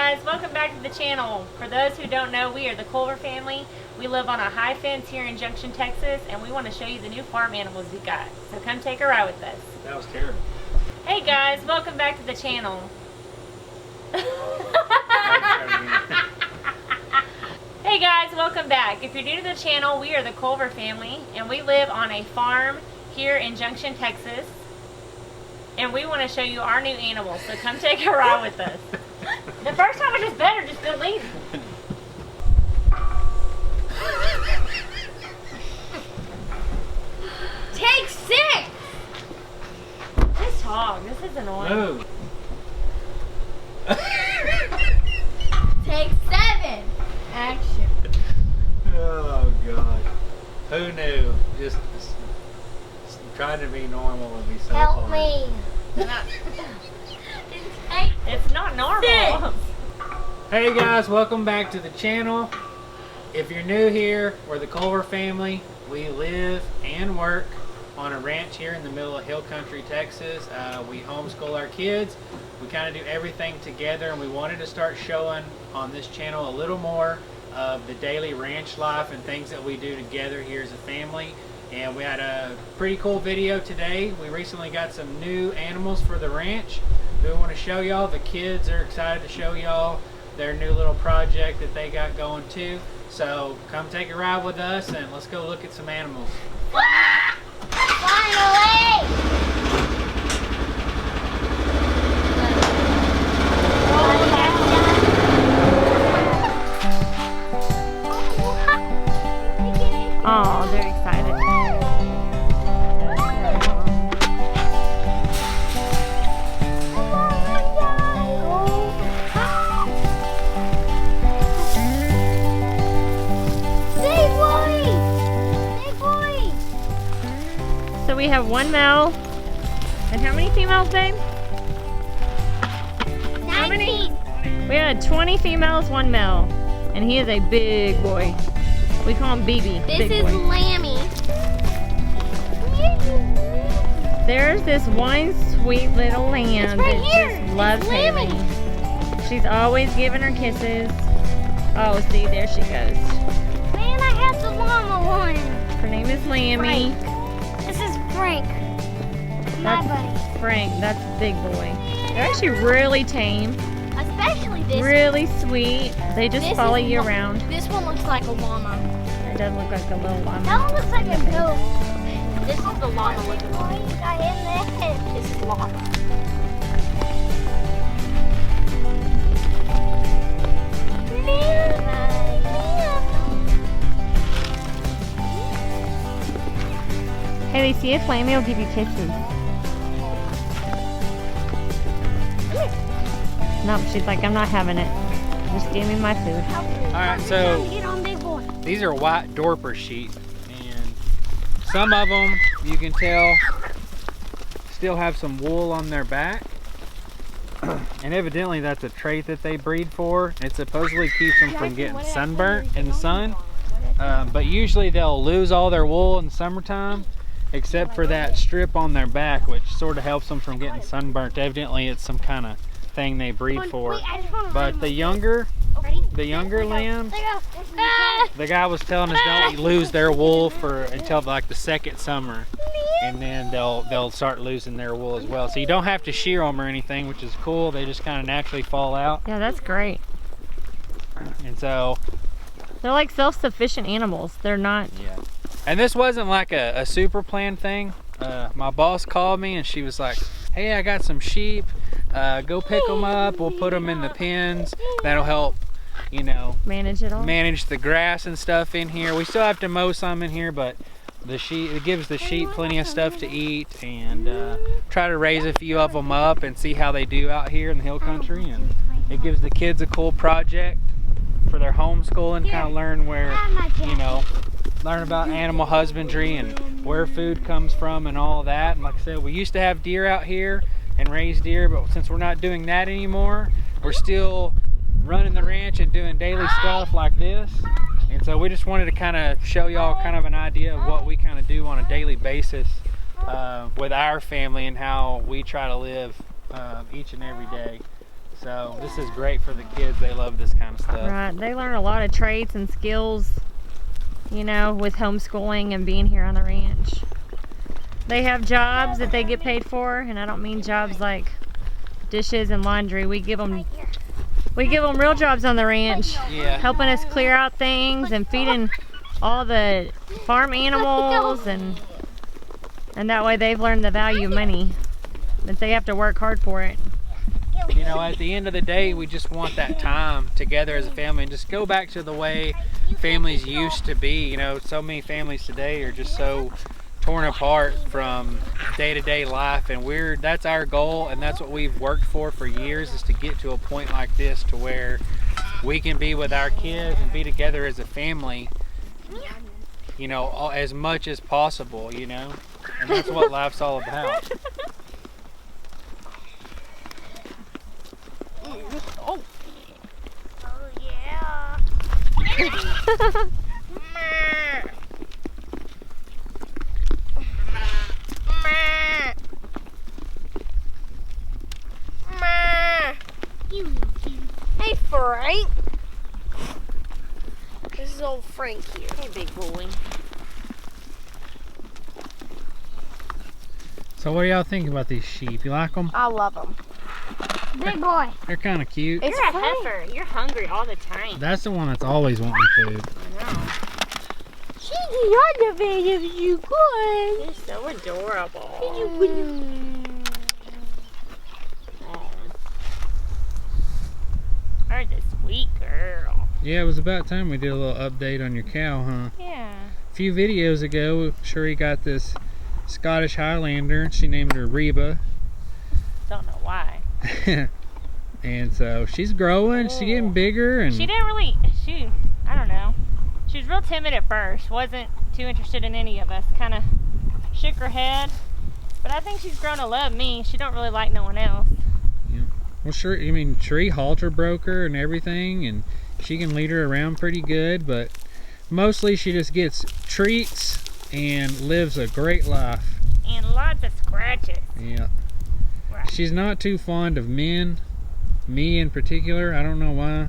guys, welcome back to the channel. For those who don't know, we are the Culver family. We live on a high fence here in Junction, Texas, and we want to show you the new farm animals we got. So come take a ride with us. That was terrible. Hey guys, welcome back to the channel. Hey guys, welcome back. If you're new to the channel, we are the Culver family, and we live on a farm here in Junction, Texas. And we want to show you our new animals, so come take a ride with us. The first time was just better, just delete it. Take 6! Just talk, this is annoying. No. Take 7! Action. Oh God. Who knew? Just trying to be normal would be so Help hard. me. It's not normal. Hey guys, welcome back to the channel. If you're new here, we're the Culver family. We live and work on a ranch here in the middle of hill country, Texas. We homeschool our kids. We kind of do everything together, and we wanted to start showing on this channel a little more of the daily ranch life and things that we do together here as a family. And we had a pretty cool video today. We recently got some new animals for the ranch that we want to show y'all. The kids are excited to show y'all their new little project that they got going too. So come take a ride with us and let's go look at some animals. Finally! Oh, they're excited. So we have one male. And how many females, babe? 19. How many? We had 20 females, one male. And he is a big boy. We call him BB. This big is boy. Lammy. There's this one sweet little lamb right that here. just loves It's Lammy. Haley. She's always giving her kisses. Oh, see, there she goes. Man, I have the llama one. Her name is Lammy. This is Frank. My That's buddy. Frank, that's a big boy. They're actually really tame, Especially this really sweet. They just This follow is you one. around. This one looks like a llama. It does look like a little llama. That one looks like a goat. This is the llama looking one. This is llama. Haley, see if Lammy will give you kisses. Nope, she's like, I'm not having it. Just give me my food. Alright, so Get on, big boy. these are white Dorper sheep, and some of them, you can tell, still have some wool on their back. And evidently that's a trait that they breed for. It supposedly keeps them from getting sunburnt in the sun. But usually they'll lose all their wool in the summertime, except for that strip on their back, which sort of helps them from getting sunburnt. Evidently it's some kind of thing they breed for. But the younger lambs, the guy was telling us don't lose their wool until like the second summer, and then they'll start losing their wool as well. So you don't have to shear them or anything, which is cool. They just kind of naturally fall out. Yeah, that's great. And so They're like self-sufficient animals. They're not. yeah. And this wasn't like a super planned thing. My boss called me and she was like, hey, I got some sheep. Go pick them up. We'll put them in the pens. That'll help, you know, Manage it all. manage the grass and stuff in here. We still have to mow some in here, but it gives the sheep plenty of stuff to eat, and try to raise a few of them up and see how they do out here in the hill country. And it gives the kids a cool project for their homeschooling, kind of learn learn about animal husbandry and where food comes from and all of that. And like I said, we used to have deer out here and raise deer, but since we're not doing that anymore, we're still running the ranch and doing daily stuff like this. And so we just wanted to kind of show y'all kind of an idea of what we kind of do on a daily basis with our family and how we try to live each and every day. So this is great for the kids. They love this kind of stuff. Right, they learn a lot of traits and skills, you know, with homeschooling and being here on the ranch. They have jobs that they get paid for, and I don't mean jobs like dishes and laundry. We give them real jobs on the ranch, Yeah. helping us clear out things and feeding all the farm animals, and that way they've learned the value of money, that they have to work hard for it. You know, at the end of the day, we just want that time together as a family and just go back to the way families used to be. You know, so many families today are just so torn apart from day-to-day life, and that's our goal, and that's what we've worked for years, is to get to a point like this to where we can be with our kids and be together as a family, you know, as much as possible, you know, and that's what life's all about. Oh yeah. Hey Frank. This is old Frank here. Hey, big boy. So what do y'all think about these sheep? You like them? I love them. Big boy. They're kind of cute. It's You're a Frank. heifer. You're hungry all the time. That's the one that's always wanting food. I know. She's on the bed of you good. You're so adorable. You're the sweet girl. Yeah, it was about time we did a little update on your cow, huh? Yeah. A few videos ago, Sheree got this Scottish Highlander. She named her Reba. Don't know why. And so she's growing, she's getting bigger, and She didn't really, I don't know. She was real timid at first. Wasn't too interested in any of us. Kind of shook her head. But I think she's grown to love me. She don't really like no one else. well, Sheree halter broke her and everything, and she can lead her around pretty good, but mostly she just gets treats and lives a great life. And lots of scratches. Yeah. Right. She's not too fond of men, me in particular. I don't know why.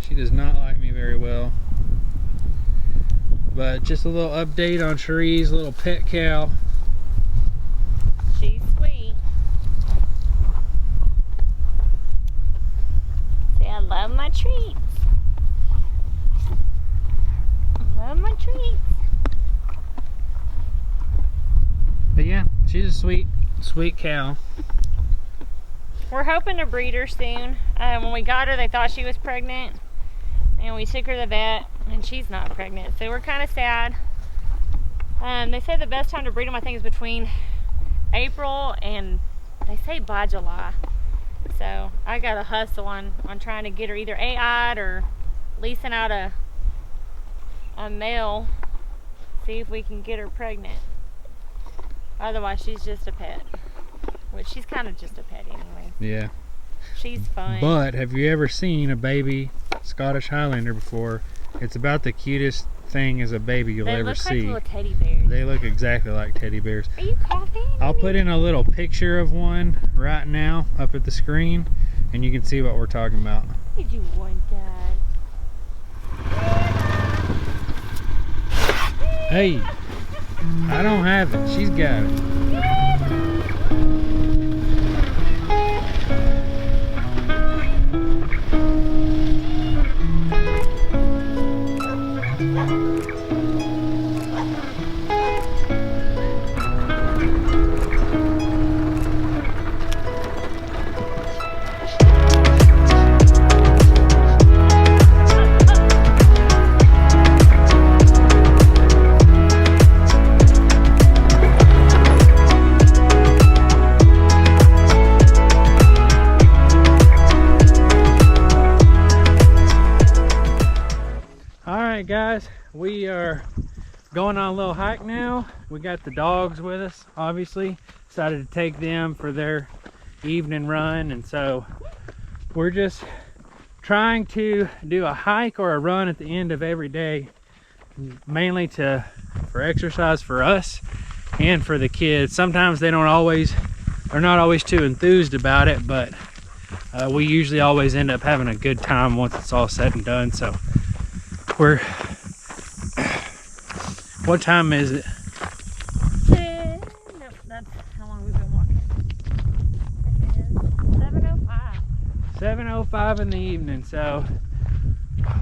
She does not like me very well. But just a little update on Sheree's little pet cow. She's sweet. See, I love my treats. I love my treats. But yeah, she's a sweet cow. We're hoping to breed her soon. When we got her, they thought she was pregnant, and we took her to the vet, and she's not pregnant. So we're kind of sad. They say the best time to breed them, I think, is between April and they say by July. So I got to hustle on trying to get her either AI'd or leasing out a male. See if we can get her pregnant. Otherwise, she's just a pet. Which she's kind of just a pet anyway. Yeah. She's fun. But have you ever seen a baby Scottish Highlander before? It's about the cutest thing as a baby you'll they ever look see. like little teddy bears. They look exactly like teddy bears. Are you coughing? I'll put in a little picture of one right now up at the screen, and you can see what we're talking about. What did you want, Dad? Hey, I don't have it. She's got it. Alright guys, we are going on a little hike now. We got the dogs with us, obviously. Decided to take them for their evening run, and so we're just trying to do a hike or a run at the end of every day, mainly for exercise for us and for the kids. Sometimes they're not always too enthused about it, but we usually always end up having a good time once it's all said and done. So we're, what time is it? Nope, that's how long we've been walking. It is 7:05. 7:05 in the evening. So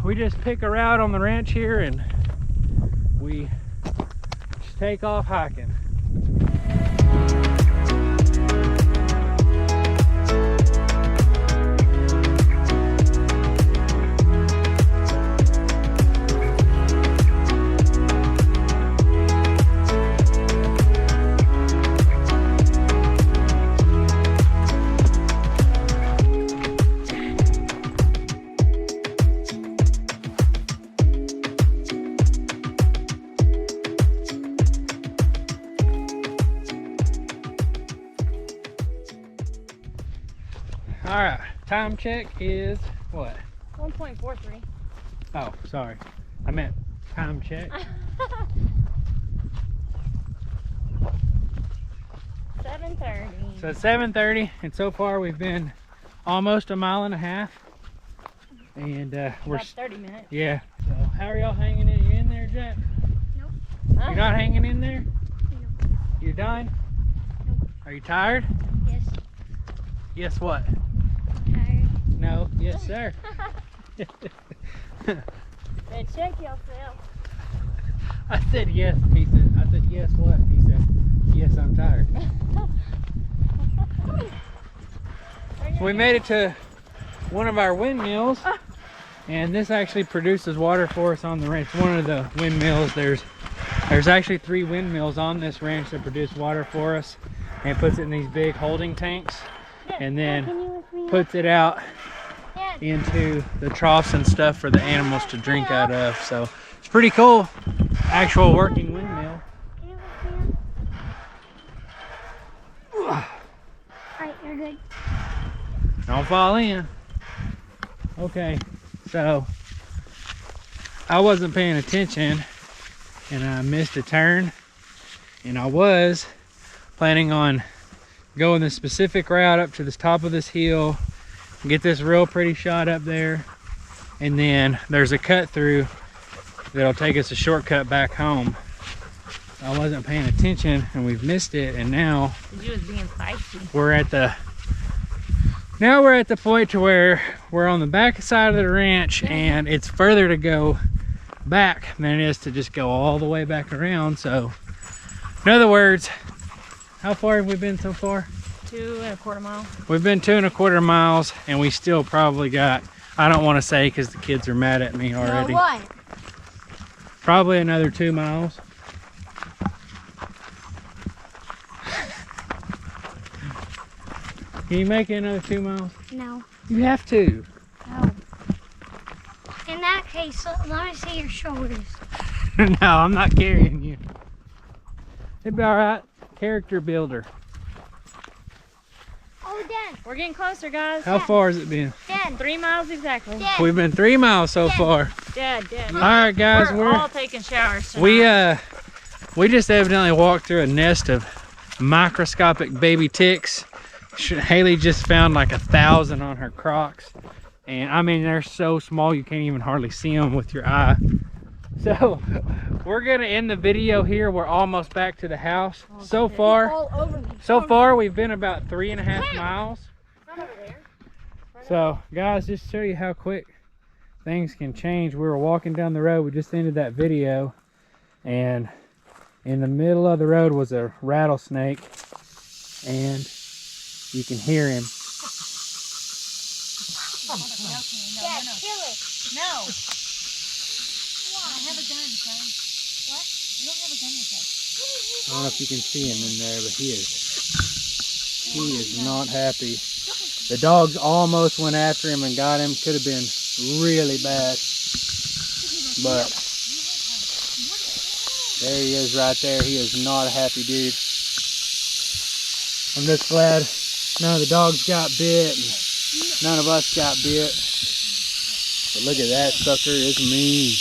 we just pick a route on the ranch here and we just take off hiking. All right, time check is what? 1.43. Oh, sorry. I meant time check. 7:30. So it's 7:30, and so far we've been almost a mile and a half. And we're About 30 minutes. yeah. So how are y'all hanging in? You in there, Jack? Nope. You're not hanging in there? Nope. You're done? Nope. Are you tired? Yes. Yes, what? Tired. No. Yes, sir. Then check yourself. I said yes. He said. I said yes. What? He said yes. I'm tired. So we made it to one of our windmills, and this actually produces water for us on the ranch. One of the windmills. There's actually 3 windmills on this ranch that produce water for us, and puts it in these big holding tanks, and then puts it out into the troughs and stuff for the animals to drink out of. So it's pretty cool. Actual working windmill. Alright, you're good. Don't fall in. Okay, so I wasn't paying attention and I missed a turn, and I was planning on going the specific route up to the top of this hill, get this real pretty shot up there, and then there's a cut through that'll take us a shortcut back home. I wasn't paying attention and we've missed it, and now You was being feisty. we're at the point to where we're on the back side of the ranch, and it's further to go back than it is to just go all the way back around. So in other words, how far have we been so far? 2.25 miles. We've been 2.25 miles, and we still probably got, I don't want to say because the kids are mad at me already, What? probably another 2 miles. Can you make it another 2 miles? No. You have to. No. In that case, let me see your shoulders. No, I'm not carrying you. It'd be all right. Character builder. Oh, Dad. We're getting closer, guys. How far has it been? Dad. 3 miles exactly. Dad. We've been 3 miles so far. Dad. All right, guys, We're all taking showers tonight. we just evidently walked through a nest of microscopic baby ticks. Haley just found like 1,000 on her Crocs, and I mean they're so small you can't even hardly see them with your eye. So we're gonna end the video here. We're almost back to the house. So far we've been about 3.5 miles. So guys, just to show you how quick things can change, we were walking down the road. We just ended that video, and in the middle of the road was a rattlesnake, and you can hear him. Dad, kill it. No. I have a gun, son. What? You don't have a gun with us. I don't know if you can see him in there, but he is not happy. The dogs almost went after him and got him. Could have been really bad, but there he is right there. He is not a happy dude. I'm just glad none of the dogs got bit and none of us got bit. But look at that sucker, it's mean.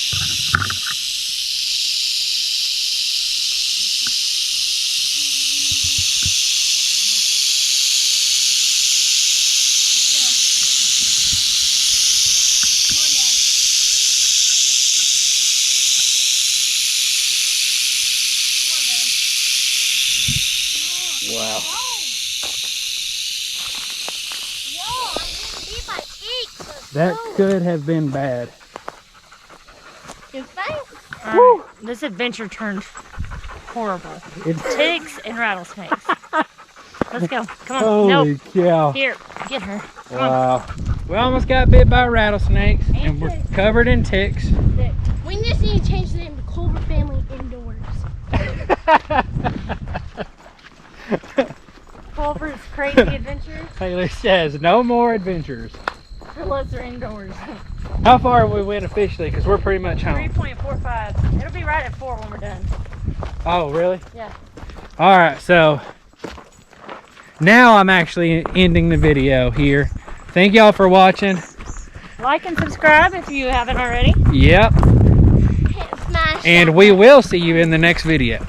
That could have been bad. It's fine. Alright, this adventure turned horrible. Ticks and rattlesnakes. Let's go. Come on. Holy Nope. cow. Here, get her. Come Wow. We almost got bit by rattlesnakes and we're covered in ticks. We just need to change the name to Culver Family Indoors. Culver's Crazy Adventures. Taylor says no more adventures. Unless they're indoors. How far have we went officially? Because we're pretty much home. 3.45. It'll be right at 4 when we're done. Oh, really? Yeah. All right, so now I'm actually ending the video here. Thank y'all for watching. Like and subscribe if you haven't already. Yep. Smash And that we will see you in the next video.